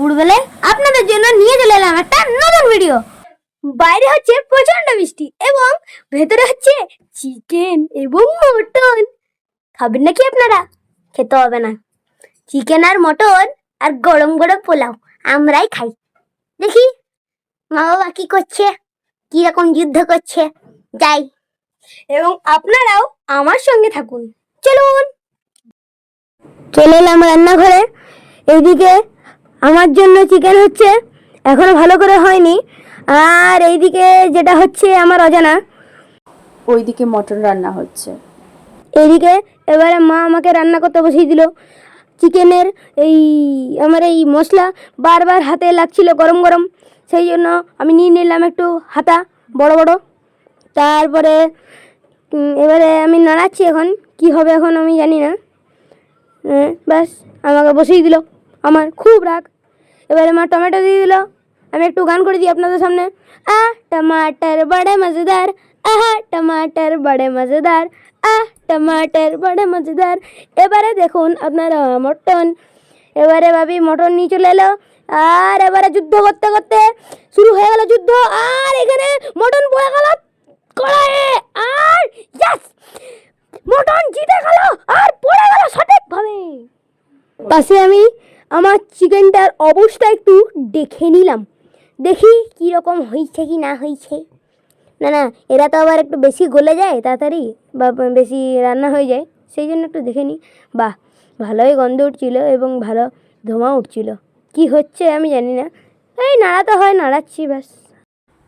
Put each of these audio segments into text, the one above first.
দুপুরবেলায় আপনাদের জন্য নিয়ে চলে এলাম একটা নতুন ভিডিও। বাইরে হচ্ছে প্রচন্ড বৃষ্টি এবং ভেতরে হচ্ছে চিকেন এবং মটন। খাবেন নাকি আপনারা? খেতে হবে না, চিকেন আর মটন আর গরম গরম পোলাও আমরাই খাই। দেখি মা বাবা কি করছে, কি রকম যুদ্ধ করছে, যাই এবং আপনারাও আমার সঙ্গে থাকুন। চলুন। চলে এলাম রান্নাঘরে। এইদিকে আমার জন্য চিকেন হচ্ছে, এখনো ভালো করে হয়নি। আর এইদিকে যেটা হচ্ছে আমার অজানা, ওইদিকে মটন রান্না হচ্ছে। এইদিকে এবারে মা আমাকে রান্না করতে বসিয়ে দিল। চিকেনের আমার এই মশলা বারবার হাতে লাগছিল গরম গরম, সেই জন্য আমি নিয়ে নিলাম একটু হাতা বড় বড়। তারপরে এবারে আমি নাড়াচ্ছি, এখন কি হবে এখন আমি জানি না। ব্যাস আমাকে বসিয়ে দিল, আমার খুব রাগ। এবারে মা টমেটো দিয়ে দিল। আমি একটু গান করে দিই আপনাদের সামনে। टमाटर बड़े मज़ेदार, टमाटर बड़े मज़ेदार, टमाटर बड़े मज़ेदार। এবারে দেখুন আপনারা মটন। এবারে ভাবি মটন নিয়ে চলে এলো, আর এবারে যুদ্ধ করতে করতে শুরু হয়ে গেল যুদ্ধ। আর এখানে মটন পড়ে গেল কড়াইয়ে, আর ইয়েস, মটন জিতে গেল আর পড়ে গেল সঠিকভাবে। পাশে আমি আমার চিকেনটার অবস্থা একটু দেখে নিলাম, দেখি কি রকম হয়েছে কি না হয়েছে। না না, এরা তো আবার একটু বেশি গলে যায় তাড়াতাড়ি, বা বেশি রান্না হয়ে যায়, সেই জন্য একটু দেখে নিই। বাহ, ভালোই গন্ধ উঠছিল এবং ভালো ধোঁয়া উঠছিল। কি হচ্ছে আমি জানি না, এই নাড়াতে হয়, নাড়াচ্ছি ব্যাস।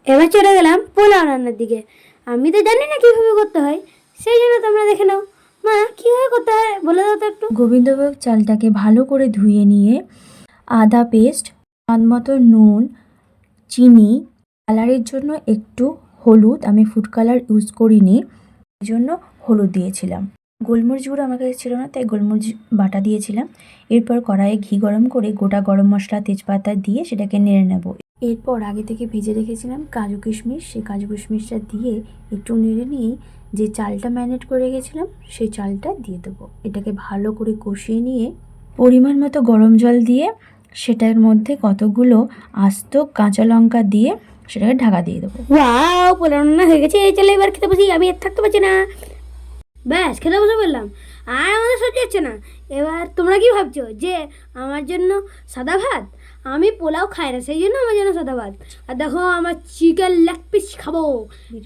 এবার চলে গেলাম পোলাও রান্নার দিকে। আমি তো জানি না কীভাবে করতে হয়, সেই জন্য তোমরা দেখে নাও। মা কীভাবে করতে হয় বলে দাও তো একটু। গোবিন্দভোগ চালটাকে ভালো করে ধুয়ে নিয়ে আদা পেস্ট, স্বাদ মতো নুন, চিনি, কালারের জন্য একটু হলুদ, আমি ফুড কালার ইউজ করিনি, এই জন্য হলুদ দিয়েছিলাম। গোলমরিচ গুঁড়ো আমার কাছে ছিল না, তাই গোলমরিচ বাটা দিয়েছিলাম। এরপর কড়াইয়ে ঘি গরম করে গোটা গরম মশলা তেজপাতা দিয়ে সেটাকে নেড়ে নেব। এরপর আগে থেকে ভেজে রেখেছিলাম কাজু কিশমিশ, সেই কাজু কিশমিশটা দিয়ে একটু নেড়ে নিয়ে যে চালটা ম্যারিনেট করে রেখেছিলাম সেই চালটা দিয়ে দেবো। এটাকে ভালো করে কষিয়ে নিয়ে পরিমাণ মতো গরম জল দিয়ে সেটার মধ্যে কতগুলো আস্ত কাঁচা লঙ্কা দিয়ে সেটাকে ঢাকা দিয়ে দেবো। ওয়াও, পোলাও রান্না হয়ে গেছে। এই চলে এবার খেতে বসি, আমি আর থাকতে পারছি না। ব্যাস খেতে বসে বললাম, আর আমাদের সহ্য হচ্ছে না। এবার তোমরা কি ভাবছো যে আমার জন্য সাদা ভাত? আমি পোলাও খাই না, সেই জন্য আমার জন্য সাদা ভাত। আর দেখো আমার চিকেন লেগ পিস খাবো।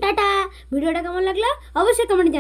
টাটা। ভিডিওটা কেমন লাগলো অবশ্যই কমেন্টে জানাও।